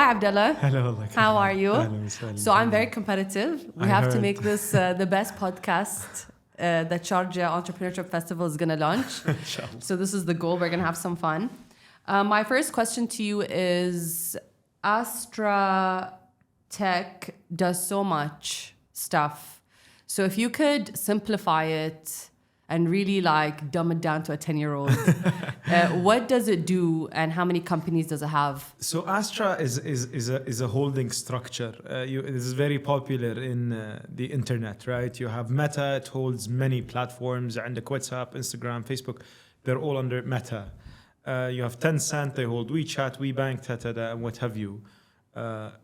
Abdallah. Hello. How are you? Hello. So I'm very competitive. We have to make this the best podcast that Sharjah Entrepreneurship Festival is going to launch. So this is the goal. We're going to have some fun. My first question to you is, Astra Tech does so much stuff. So if you could simplify it and really like dumb it down to a 10-year-old, what does it do and how many companies does it have? So Astra is a holding structure. It is very popular in the internet, right? You have Meta, it holds many platforms, and WhatsApp, Instagram, Facebook, they're all under Meta. You have Tencent, they hold WeChat, WeBank, and what have you.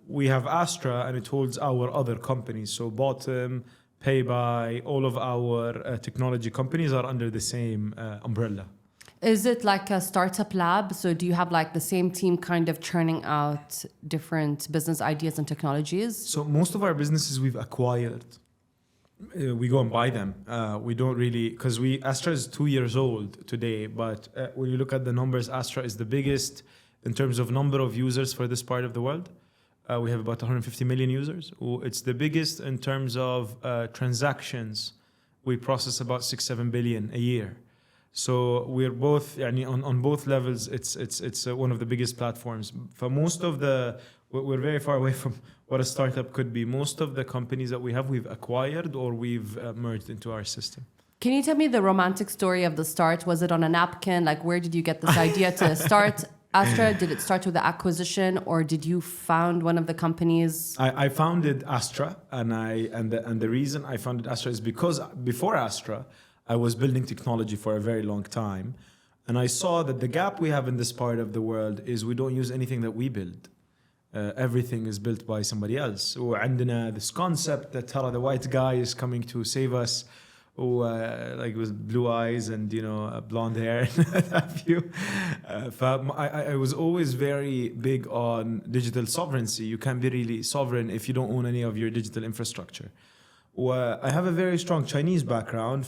We have Astra, and it holds our other companies. So Bottom, Paybuy, all of our technology companies are under the same umbrella. Is it like a startup lab? So do you have like the same team kind of churning out different business ideas and technologies? So most of our businesses we've acquired. We go and buy them. We don't really, because Astra is 2 years old today, but when you look at the numbers, Astra is the biggest in terms of number of users for this part of the world. We have about 150 million users. It's the biggest in terms of transactions. We process about 6-7 billion a year. So we're both, on both levels, it's one of the biggest platforms. For most of we're very far away from what a startup could be. Most of the companies that we have, we've acquired or we've merged into our system. Can you tell me the romantic story of the start? Was it on a napkin? Like, where did you get this idea to start Astra? Did it start with the acquisition, or did you found one of the companies? I founded Astra, and the reason I founded Astra is because before Astra, I was building technology for a very long time, and I saw that the gap we have in this part of the world is we don't use anything that we build. Everything is built by somebody else. وعندنا this concept that the white guy is coming to save us. Like with blue eyes and blonde hair and have you. I was always very big on digital sovereignty. You can't be really sovereign if you don't own any of your digital infrastructure. I have a very strong Chinese background.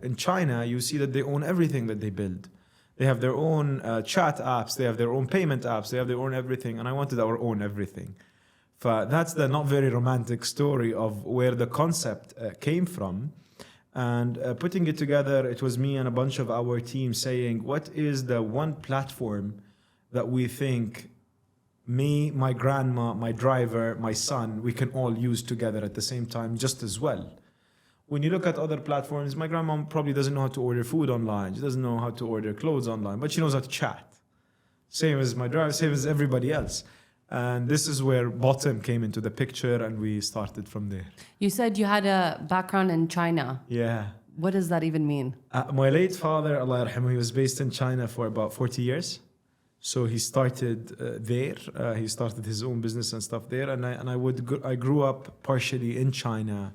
In China, you see that they own everything that they build. They have their own chat apps, they have their own payment apps, they have their own everything, and I wanted our own everything. That's the not very romantic story of where the concept came from. And putting it together, it was me and a bunch of our team saying, what is the one platform that we think me, my grandma, my driver, my son, we can all use together at the same time just as well. When you look at other platforms, my grandma probably doesn't know how to order food online. She doesn't know how to order clothes online, but she knows how to chat. Same as my driver, same as everybody else. And this is where Bottom came into the picture, and we started from there. You said you had a background in China. Yeah. What does that even mean? My late father, Allah yarhamu, he was based in China for about 40 years. So he started there. He started his own business and stuff there. And I grew up partially in China,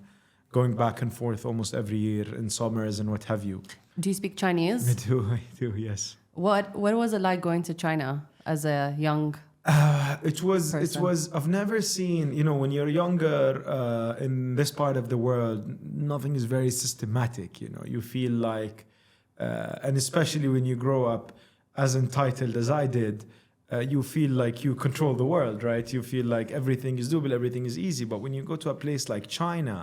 going back and forth almost every year in summers and what have you. Do you speak Chinese? I do, yes. What was it like going to China as a young It was, I've never seen, when you're younger in this part of the world, nothing is very systematic, you feel like, and especially when you grow up as entitled as I did, you feel like you control the world, right? You feel like everything is doable, everything is easy. But when you go to a place like China,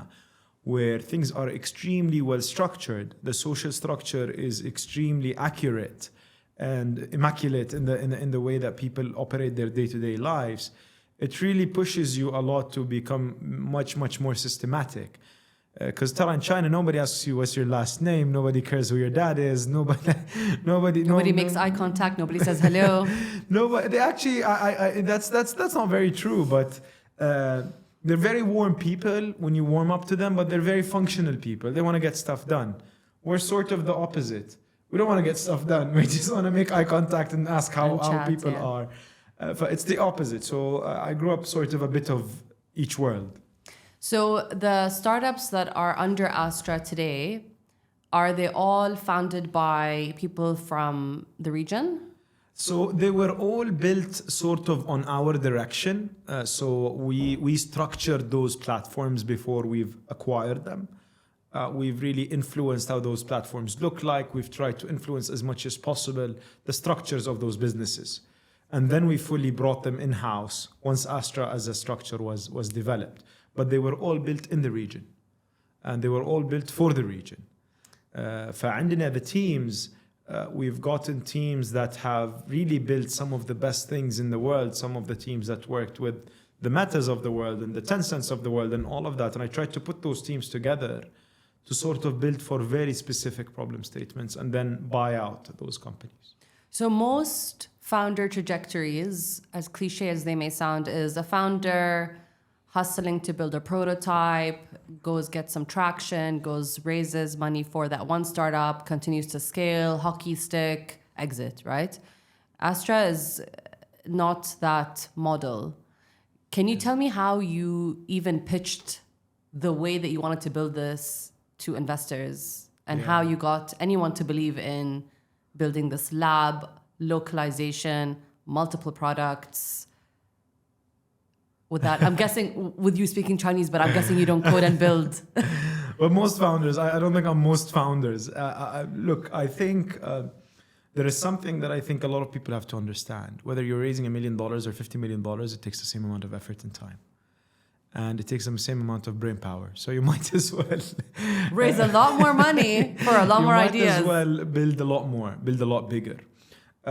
where things are extremely well structured, the social structure is extremely accurate and immaculate in the way that people operate their day-to-day lives, it really pushes you a lot to become much more systematic. Because in China, nobody asks you what's your last name, nobody cares who your dad is, nobody makes eye contact, nobody says hello. Nobody. They actually, that's not very true, but they're very warm people when you warm up to them, but they're very functional people. They want to get stuff done. We're sort of the opposite. We don't want to get stuff done. We just want to make eye contact and ask how people are. It's the opposite. So I grew up sort of a bit of each world. So the startups that are under Astra today, are they all founded by people from the region? So they were all built sort of on our direction. So we structured those platforms before we've acquired them. We've really influenced how those platforms look like. We've tried to influence as much as possible the structures of those businesses. And then we fully brought them in-house once Astra as a structure was developed. But they were all built in the region. And they were all built for the region. فعندنا the teams, we've gotten teams that have really built some of the best things in the world, some of the teams that worked with the Metas of the world and the Tencents of the world and all of that. And I tried to put those teams together to sort of build for very specific problem statements and then buy out those companies. So most founder trajectories, as cliche as they may sound, is a founder hustling to build a prototype, goes get some traction, goes raises money for that one startup, continues to scale, hockey stick, exit, right? Astra is not that model. Can you tell me how you even pitched the way that you wanted to build this to investors and how you got anyone to believe in building this lab, localization, multiple products? With that, I'm guessing with you speaking Chinese, but I'm guessing you don't code and build. Well, most founders, I don't think I'm most founders. Look, I think there is something that I think a lot of people have to understand. Whether you're raising $1 million or $50 million, it takes the same amount of effort and time. And it takes the same amount of brain power. So you might as well raise a lot more money for a lot more ideas. You might as well build a lot more, build a lot bigger.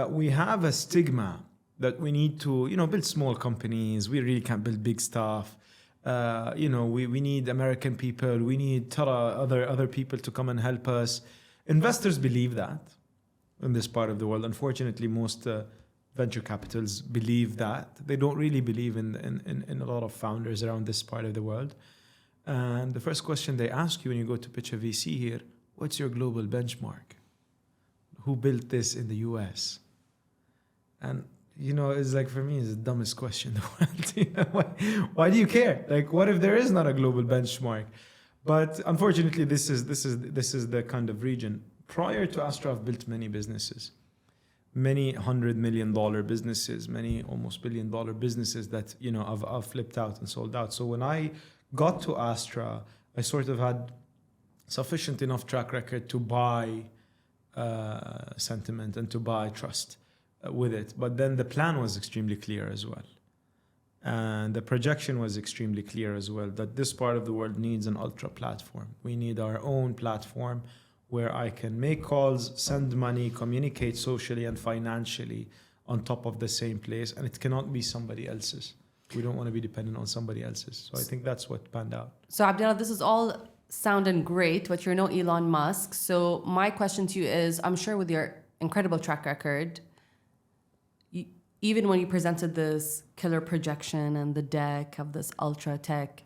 We have a stigma that we need to, build small companies. We really can't build big stuff. We need American people. We need other people to come and help us. Investors believe that in this part of the world. Unfortunately, most venture capitals believe that. They don't really believe in a lot of founders around this part of the world. And the first question they ask you when you go to pitch a VC here, what's your global benchmark? Who built this in the US? And it's like, for me, it's the dumbest question in the world. Why do you care? Like, what if there is not a global benchmark? But unfortunately, this is the kind of region. Prior to Astra, I've built many businesses, many $100 million businesses, many almost $1 billion businesses that I've flipped out and sold out. So when I got to Astra, I sort of had sufficient enough track record to buy sentiment and to buy trust with it. But then the plan was extremely clear as well. And the projection was extremely clear as well, that this part of the world needs an ultra platform. We need our own platform where I can make calls, send money, communicate socially and financially on top of the same place. And it cannot be somebody else's. We don't want to be dependent on somebody else's. So I think that's what panned out. So Abdallah, this is all sounding great, but you're no Elon Musk. So my question to you is, I'm sure with your incredible track record, even when you presented this killer projection and the deck of this ultra tech,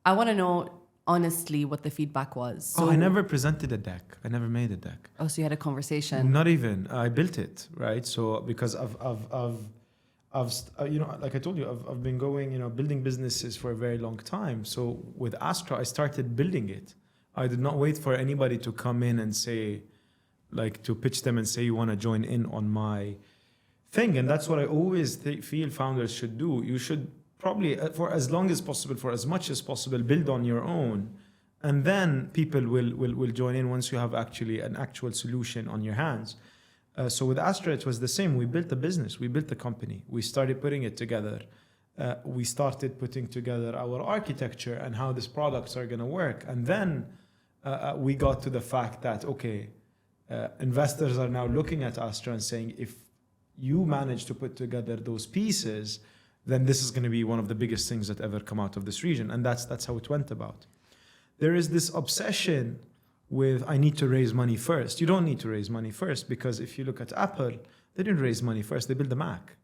I want to know honestly what the feedback was. So I never presented a deck. I never made a deck. Oh, so you had a conversation? Not even. I built it, right? So because like I told you, I've been going, building businesses for a very long time. So with Astra, I started building it. I did not wait for anybody to come in and say, like, to pitch them and say, you want to join in on my thing. And that's what I always feel founders should do. You should probably, for as long as possible, for as much as possible, build on your own. And then people will join in once you have actually an actual solution on your hands. So with Astra, it was the same. We built a business. We built a company. We started putting it together. We started putting together our architecture and how these products are going to work. And then we got to the fact that, okay, investors are now looking at Astra and saying, if you manage to put together those pieces, then this is going to be one of the biggest things that ever come out of this region. And that's how it went about. There is this obsession with, I need to raise money first. You don't need to raise money first, because if you look at Apple, they didn't raise money first. They built the Mac.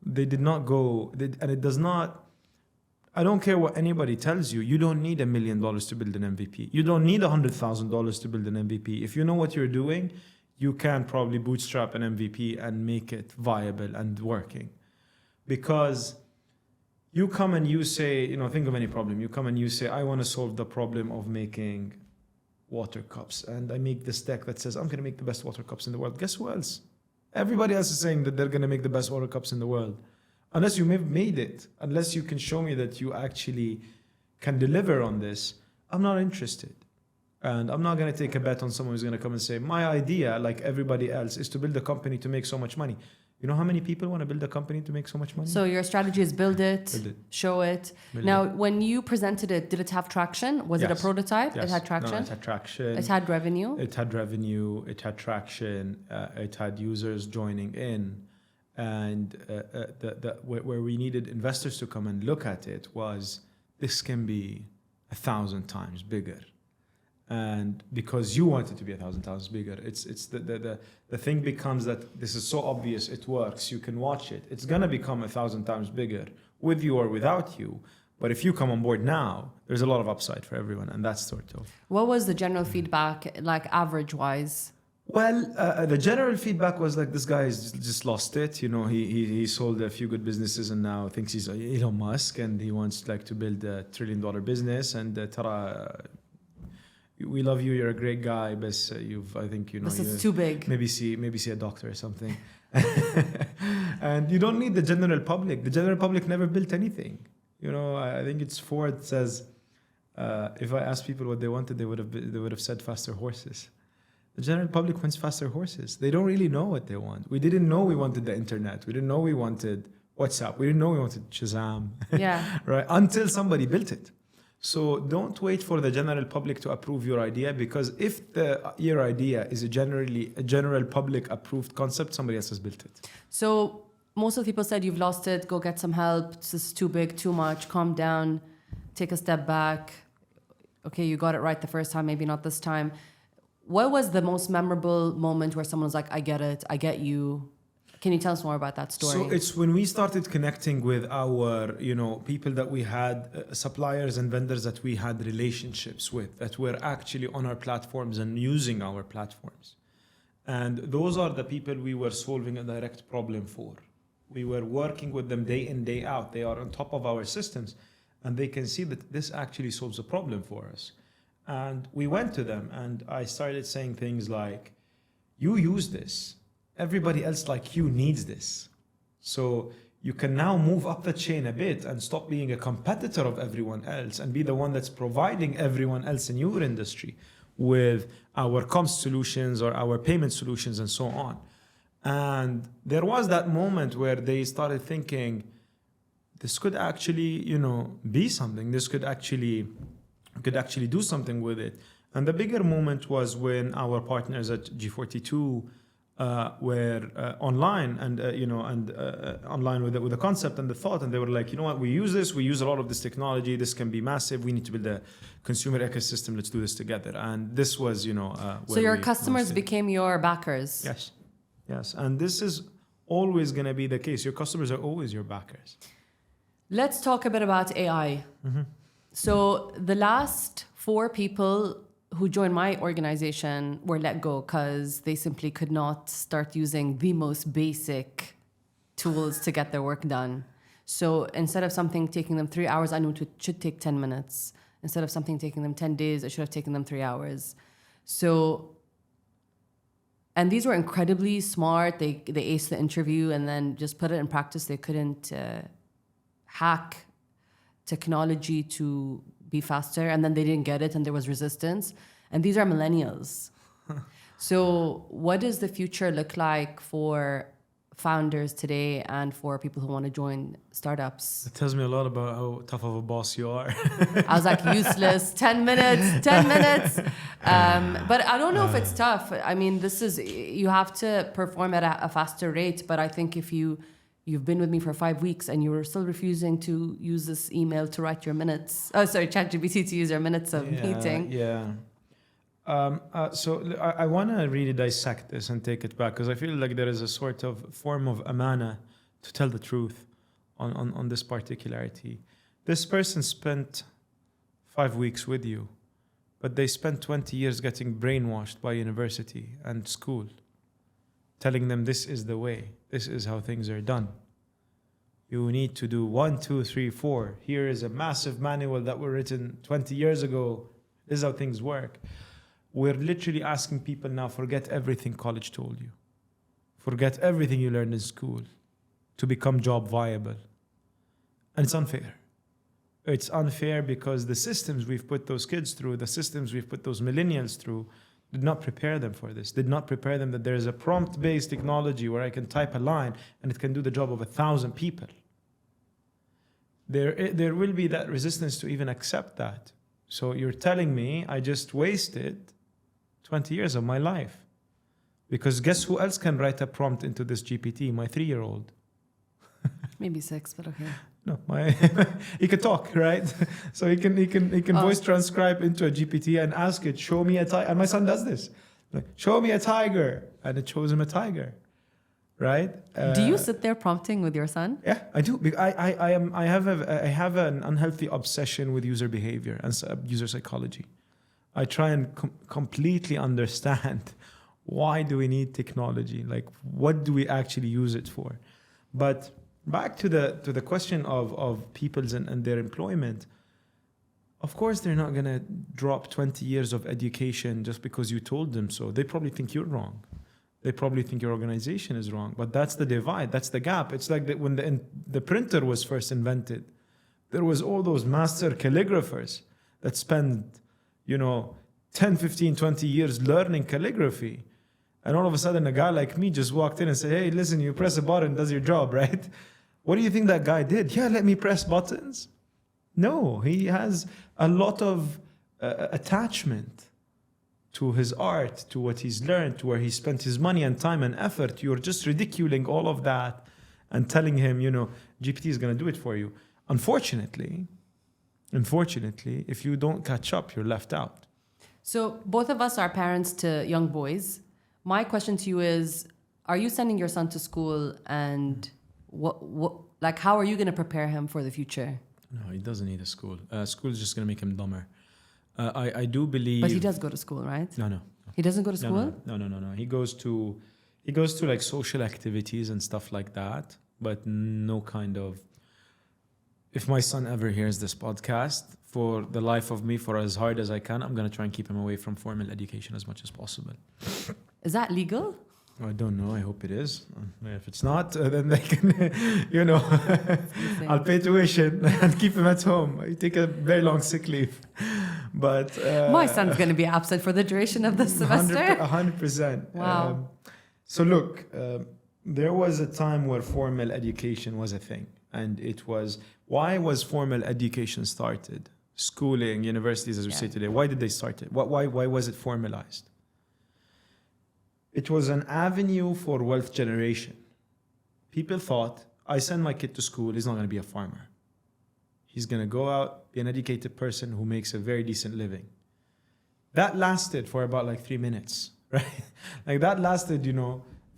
They did not go, and it does not, I don't care what anybody tells you. You don't need $1 million to build an MVP. You don't need $100,000 to build an MVP. If you know what you're doing, you can probably bootstrap an MVP and make it viable and working. Because you come and you say, think of any problem. You come and you say, I want to solve the problem of making water cups. And I make this deck that says, I'm going to make the best water cups in the world. Guess who else? Everybody else is saying that they're going to make the best water cups in the world. Unless you made it, unless you can show me that you actually can deliver on this, I'm not interested. And I'm not going to take a bet on someone who's going to come and say, my idea, like everybody else, is to build a company to make so much money. You know how many people want to build a company to make so much money? So your strategy is build it, show it. Now, when you presented it, did it have traction? Was it a prototype? Yes. It had traction? No, it had traction. It had revenue? It had revenue. It had traction. It had users joining in. And where we needed investors to come and look at it was, this can be 1,000 times bigger. And because you want it to be 1,000 times bigger, it's the thing becomes that this is so obvious, it works, you can watch it. It's gonna become 1,000 times bigger with you or without you. But if you come on board now, there's a lot of upside for everyone, and that's sort of. What was the general feedback, like average-wise? Well, the general feedback was like, this guy has just lost it. You know, he sold a few good businesses and now thinks he's Elon Musk and he wants like to build a $1 trillion business. And Tara, we love you. You're a great guy, but I think this is too big. Maybe see a doctor or something. And you don't need the general public. The general public never built anything. You know, I think it's Ford says, if I asked people what they wanted, they would have said faster horses. The general public wants faster horses. They don't really know what they want. We didn't know we wanted the internet. We didn't know we wanted WhatsApp. We didn't know we wanted Shazam. Yeah. Right? Until somebody built it. So don't wait for the general public to approve your idea, because if your idea is a general public approved concept, somebody else has built it. So most of the people said, you've lost it, go get some help. This is too big, too much, calm down, take a step back. Okay, you got it right the first time, maybe not this time. What was the most memorable moment where someone was like, I get it, I get you? Can you tell us more about that story? So it's when we started connecting with our, people that we had, suppliers and vendors that we had relationships with, that were actually on our platforms and using our platforms. And those are the people we were solving a direct problem for. We were working with them day in, day out. They are on top of our systems and they can see that this actually solves a problem for us. And we went to them and I started saying things like, you use this. Everybody else like you needs this. So you can now move up the chain a bit and stop being a competitor of everyone else and be the one that's providing everyone else in your industry with our comms solutions or our payment solutions and so on. And there was that moment where they started thinking, this could actually, be something. This could actually do something with it. And the bigger moment was when our partners at G42 were online and online with the concept and the thought, and they were like, you know what, we use a lot of this technology, this can be massive, we need to build a consumer ecosystem, let's do this together. And this was, so your customers became your backers. Yes, and this is always going to be the case. Your customers are always your backers. Let's talk a bit about AI. Mm-hmm. So the last 4 people who joined my organization were let go because they simply could not start using the most basic tools to get their work done. So instead of something taking them 3 hours, I knew it should take 10 minutes. Instead of something taking them 10 days, it should have taken them 3 hours. So, and these were incredibly smart. They aced the interview and then just put it in practice. They couldn't hack technology to be faster, and then they didn't get it and there was resistance. And these are millennials. So what does the future look like for founders today and for people who want to join startups? It tells me a lot about how tough of a boss you are. I was like, useless, 10 minutes. But I don't know if it's tough. I mean, you have to perform at a faster rate, but I think if you've been with me for 5 weeks and you're still refusing to use this email to write your minutes. ChatGPT to use your minutes of meeting. Yeah. So I want to really dissect this and take it back because I feel like there is a sort of form of amana to tell the truth on this particularity. This person spent 5 weeks with you, but they spent 20 years getting brainwashed by university and school, telling them this is the way, this is how things are done. You need to do 1, 2, 3, 4. Here is a massive manual that were written 20 years ago. This is how things work. We're literally asking people now, forget everything college told you. Forget everything you learned in school to become job viable. And it's unfair. It's unfair because the systems we've put those kids through, the systems we've put those millennials through, did not prepare them for this, did not prepare them that there is a prompt-based technology where I can type a line and it can do the job of 1,000 people. There will be that resistance to even accept that. So you're telling me I just wasted 20 years of my life. Because guess who else can write a prompt into this GPT? My 3-year-old. Maybe 6, but okay. No, he can talk, right? So he can voice transcribe into a GPT and ask it, show me a tiger. And my son does this. Like, show me a tiger. And it shows him a tiger, right? Do you sit there prompting with your son? Yeah, I do. I have an unhealthy obsession with user behavior and user psychology. I try and completely understand why do we need technology? Like, what do we actually use it for? But back to the question of people's and their employment. Of course, they're not going to drop 20 years of education just because you told them so. They probably think you're wrong. They probably think your organization is wrong. But that's the divide. That's the gap. It's like when the printer was first invented, there was all those master calligraphers that spent, 10, 15, 20 years learning calligraphy. And all of a sudden, a guy like me just walked in and said, hey, listen, you press a button, does your job, right? What do you think that guy did? Yeah, let me press buttons. No, he has a lot of attachment to his art, to what he's learned, to where he spent his money and time and effort. You're just ridiculing all of that and telling him, GPT is going to do it for you. Unfortunately, if you don't catch up, you're left out. So both of us are parents to young boys. My question to you is, are you sending your son to school, and how are you going to prepare him for the future? No, he doesn't need a school. School is just going to make him dumber. I do believe... But he does go to school, right? No. He doesn't go to school? No. He goes to like social activities and stuff like that, but no kind of... If my son ever hears this podcast, for the life of me, for as hard as I can, I'm going to try and keep him away from formal education as much as possible. Is that legal? I don't know. I hope it is. If it's not, then they can, I'll pay tuition and keep him at home. I take a very long sick leave. But my son's going to be absent for the duration of the semester. 100%. Wow. So look, there was a time where formal education was a thing. And it was, why was formal education started? Schooling, universities, as we say today. Why did they start it? Why was it formalized? It was an avenue for wealth generation. People thought, I send my kid to school, he's not going to be a farmer. He's going to go out, be an educated person who makes a very decent living. That lasted for about 3 minutes, right? That lasted,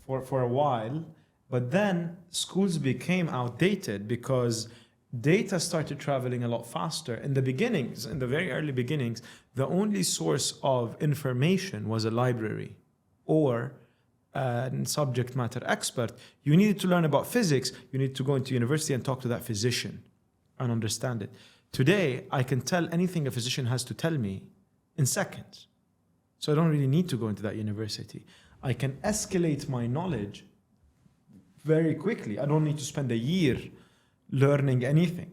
for a while. But then schools became outdated because data started traveling a lot faster. In the beginnings, in the very early beginnings, the only source of information was a library or a subject matter expert. You needed to learn about physics. You need to go into university and talk to that physician and understand it. Today, I can tell anything a physician has to tell me in seconds. So I don't really need to go into that university. I can escalate my knowledge very quickly. I don't need to spend a year learning anything,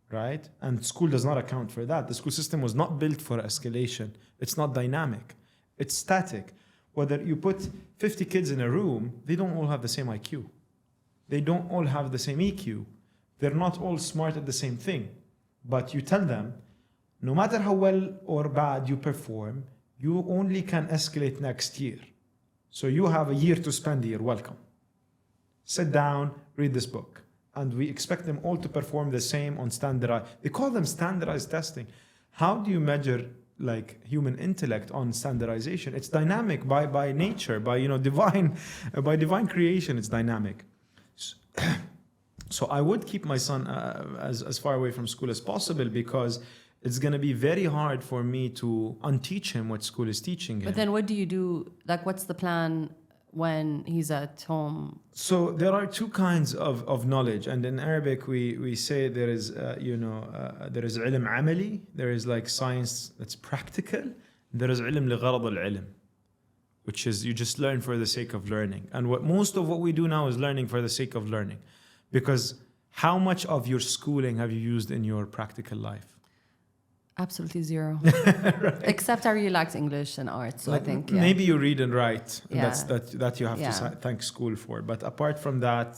right? And school does not account for that. The school system was not built for escalation. It's not dynamic. It's static. Whether you put 50 kids in a room, they don't all have the same IQ. They don't all have the same EQ. They're not all smart at the same thing. But you tell them, no matter how well or bad you perform, you only can escalate next year. So you have a year to spend here. Welcome. Sit down, read this book. And we expect them all to perform the same on standardized. They call them standardized testing. How do you measure human intellect on standardization? It's dynamic by nature, by divine creation. It's dynamic. So I would keep my son as far away from school as possible, because it's going to be very hard for me to unteach him what school is teaching him. But then what do you do? What's the plan when he's at home? So there are two kinds of knowledge, and in Arabic we say there is there is ilm amali, there is science that's practical, there is ilm ligharad al-ilm, which is you just learn for the sake of learning. And most of what we do now is learning for the sake of learning, because how much of your schooling have you used in your practical life? Absolutely zero. Except I really liked English and art, so I think maybe you read and write. And Yeah. that you have to thank school for. But apart from that,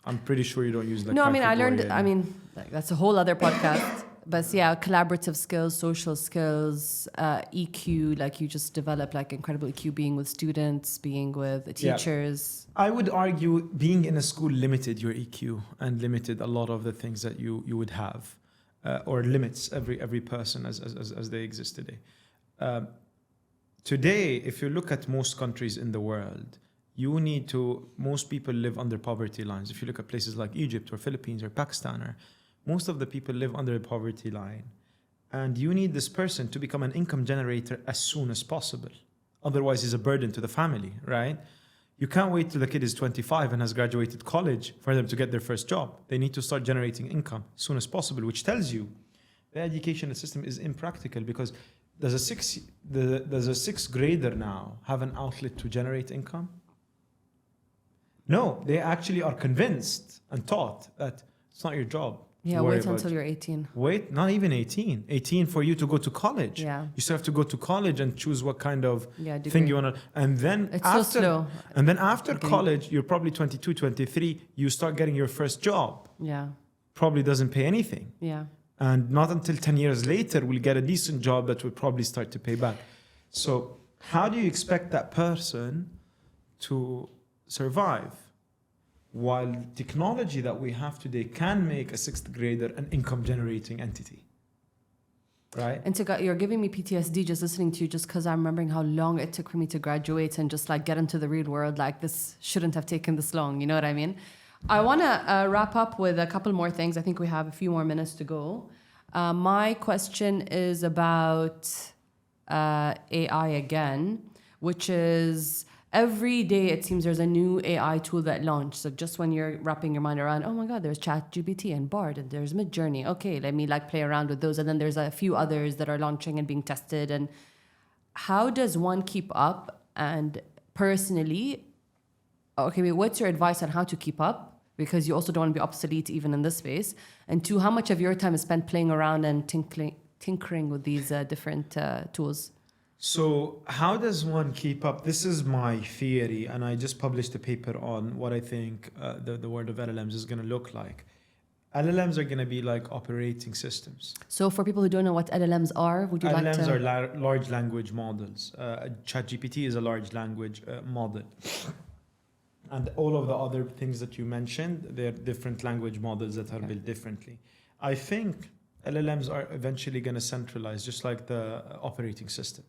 I'm pretty sure you don't use like. No, I mean I learned. I mean like, that's a whole other podcast. But yeah, collaborative skills, social skills, EQ. Like you just develop like incredible EQ, being with students, being with teachers. I would argue being in a school limited your EQ and limited a lot of the things that you would have. Or limits every person as they exist today. Today, if you look at most countries in the world, most people live under poverty lines. If you look at places like Egypt or Philippines or Pakistan, most of the people live under a poverty line. And you need this person to become an income generator as soon as possible. Otherwise, he's a burden to the family, right? You can't wait till the kid is 25 and has graduated college for them to get their first job. They need to start generating income as soon as possible, which tells you the education system is impractical because does a sixth grader now have an outlet to generate income? No, they actually are convinced and taught that it's not your job. Yeah, wait until you're 18. Wait, not even 18. 18 for you to go to college. Yeah. You still have to go to college and choose what kind of degree. thing you want to. And then it's so slow. And then after college, you're probably 22, 23, you start getting your first job. Yeah. Probably doesn't pay anything. Yeah. And not until 10 years later, we'll get a decent job that will probably start to pay back. So how do you expect that person to survive? While technology that we have today can make a sixth grader an income generating entity. Right? And you're giving me PTSD just listening to you, just because I'm remembering how long it took for me to graduate and just like get into the real world. Like this shouldn't have taken this long. You know what I mean? I want to wrap up with a couple more things. I think we have a few more minutes to go. My question is about AI again, which is every day it seems there's a new AI tool that launched. So just when you're wrapping your mind around, oh my God, there's ChatGPT and Bard and there's Midjourney. Okay, let me like play around with those. And then there's a few others that are launching and being tested. And how does one keep up? And personally, okay, what's your advice on how to keep up? Because you also don't want to be obsolete even in this space. And two, how much of your time is spent playing around and tinkering with these different tools? So how does one keep up? This is my theory, and I just published a paper on what I think the world of LLMs is going to look like. LLMs are going to be like operating systems. So for people who don't know what LLMs are, would you like to... LLMs are large language models. ChatGPT is a large language model. And all of the other things that you mentioned, they're different language models that are built differently. I think LLMs are eventually going to centralize, just like the operating system.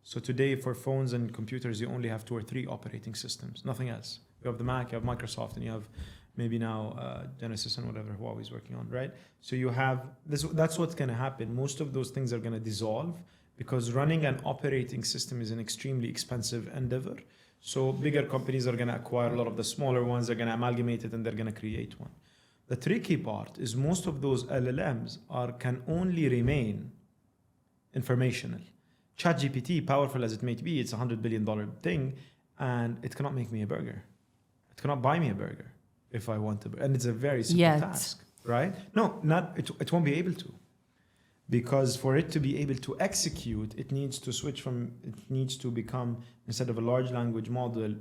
So today for phones and computers, you only have 2 or 3 operating systems, nothing else. You have the Mac, you have Microsoft, and you have maybe now Genesis and whatever Huawei's working on, right? So you have this. That's what's going to happen. Most of those things are going to dissolve because running an operating system is an extremely expensive endeavor. So bigger companies are going to acquire a lot of the smaller ones. They're going to amalgamate it and they're going to create one. The tricky part is most of those LLMs can only remain informational. ChatGPT, powerful as it may be, it's a $100 billion thing, and it cannot make me a burger. It cannot buy me a burger if I want to. And it's a very simple task, right? No, it won't be able to. Because for it to be able to execute, it needs to become, instead of a large language model,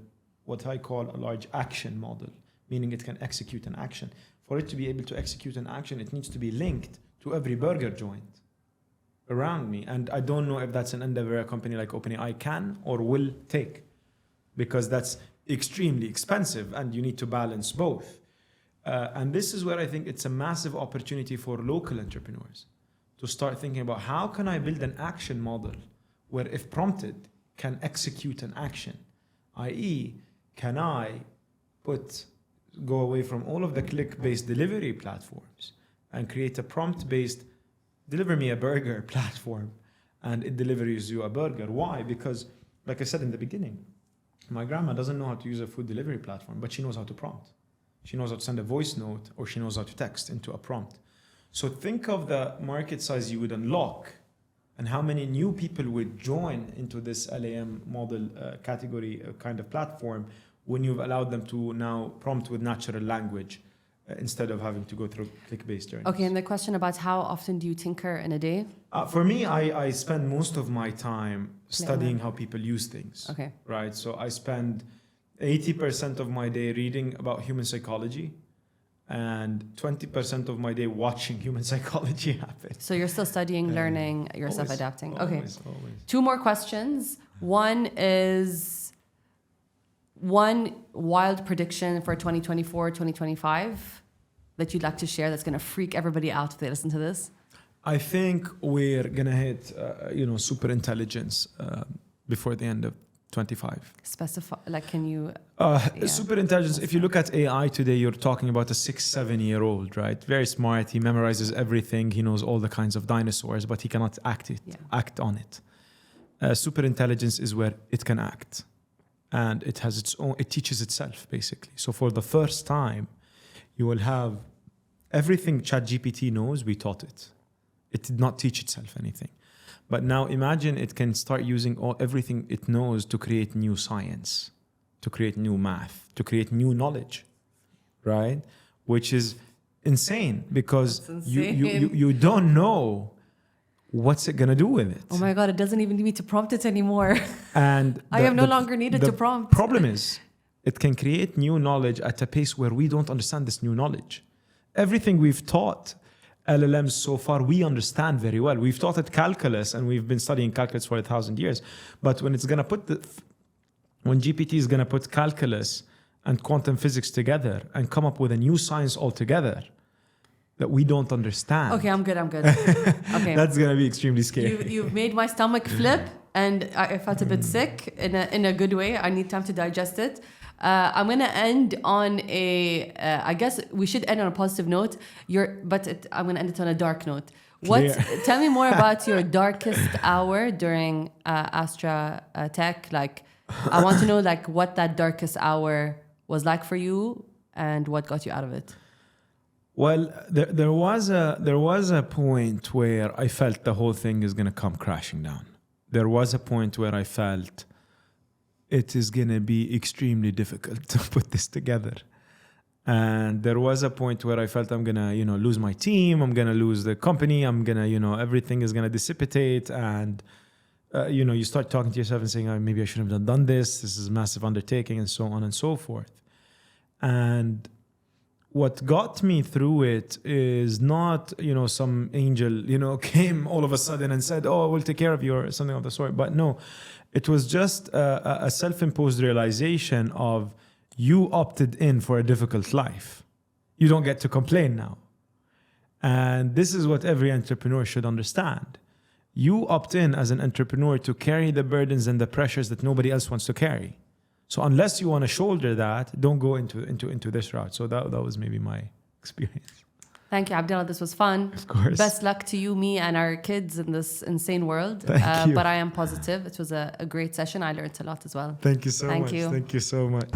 what I call a large action model, meaning it can execute an action. For it to be able to execute an action, it needs to be linked to every burger joint around me. And I don't know if that's an endeavor a company like OpenAI can or will take, because that's extremely expensive and you need to balance both. And this is where I think it's a massive opportunity for local entrepreneurs to start thinking about how can I build an action model where if prompted can execute an action, i.e. can I go away from all of the click-based delivery platforms and create a prompt-based deliver me a burger platform, and it delivers you a burger. Why? Because, like I said in the beginning, my grandma doesn't know how to use a food delivery platform, but she knows how to prompt. She knows how to send a voice note, or she knows how to text into a prompt. So think of the market size you would unlock and how many new people would join into this LAM model category kind of platform when you've allowed them to now prompt with natural language instead of having to go through click-based journeys. Okay, and the question about how often do you tinker in a day? For me, I spend most of my time studying how people use things. Okay. Right? So I spend 80% of my day reading about human psychology and 20% of my day watching human psychology happen. So you're still studying, learning, yourself always, adapting. Always. Two more questions. One is one wild prediction for 2024, 2025 that you'd like to share that's going to freak everybody out if they listen to this? I think we're going to hit, super intelligence before the end of 25. Specify, like, can you? Super intelligence. If you look at AI today, you're talking about a 6-7-year-old, right? Very smart. He memorizes everything. He knows all the kinds of dinosaurs, but he cannot act on it. Super intelligence is where it can act, and it has its own. It teaches itself basically. So for the first time, you will have everything ChatGPT knows. We taught it. It did not teach itself anything. But now imagine it can start using everything it knows to create new science, to create new math, to create new knowledge, right? Which is insane because you don't know what's it going to do with it. Oh my God, it doesn't even need me to prompt it anymore. And I am no longer needed to prompt. The problem is it can create new knowledge at a pace where we don't understand this new knowledge. Everything we've taught LLMs so far, we understand very well. We've taught it calculus and we've been studying calculus for 1,000 years. But when it's going to when GPT is going to put calculus and quantum physics together and come up with a new science altogether that we don't understand. Okay, I'm good. Okay. That's going to be extremely scary. You've made my stomach flip and I felt a bit sick in a good way. I need time to digest it. I'm going to end on I guess we should end on a positive note. I'm going to end it on a dark note. Tell me more about your darkest hour during Astra Tech. Like, I want to know like what that darkest hour was like for you and what got you out of it. Well, there was a point where I felt the whole thing is going to come crashing down. There was a point where I felt it is going to be extremely difficult to put this together. And there was a point where I felt I'm going to, lose my team. I'm going to lose the company. I'm going to, everything is going to dissipate. And, you start talking to yourself and saying, oh, maybe I shouldn't have done this. This is a massive undertaking and so on and so forth. And what got me through it is not, some angel, came all of a sudden and said, oh, we'll take care of you or something of the sort. But no, it was just a self-imposed realization of you opted in for a difficult life. You don't get to complain now. And this is what every entrepreneur should understand. You opt in as an entrepreneur to carry the burdens and the pressures that nobody else wants to carry. So unless you want to shoulder that, don't go into this route. So that was maybe my experience. Thank you, Abdallah. This was fun. Of course. Best luck to you, me, and our kids in this insane world. Thank you. But I am positive. It was a great session. I learned a lot as well. Thank you so much. Thank you. Thank you so much.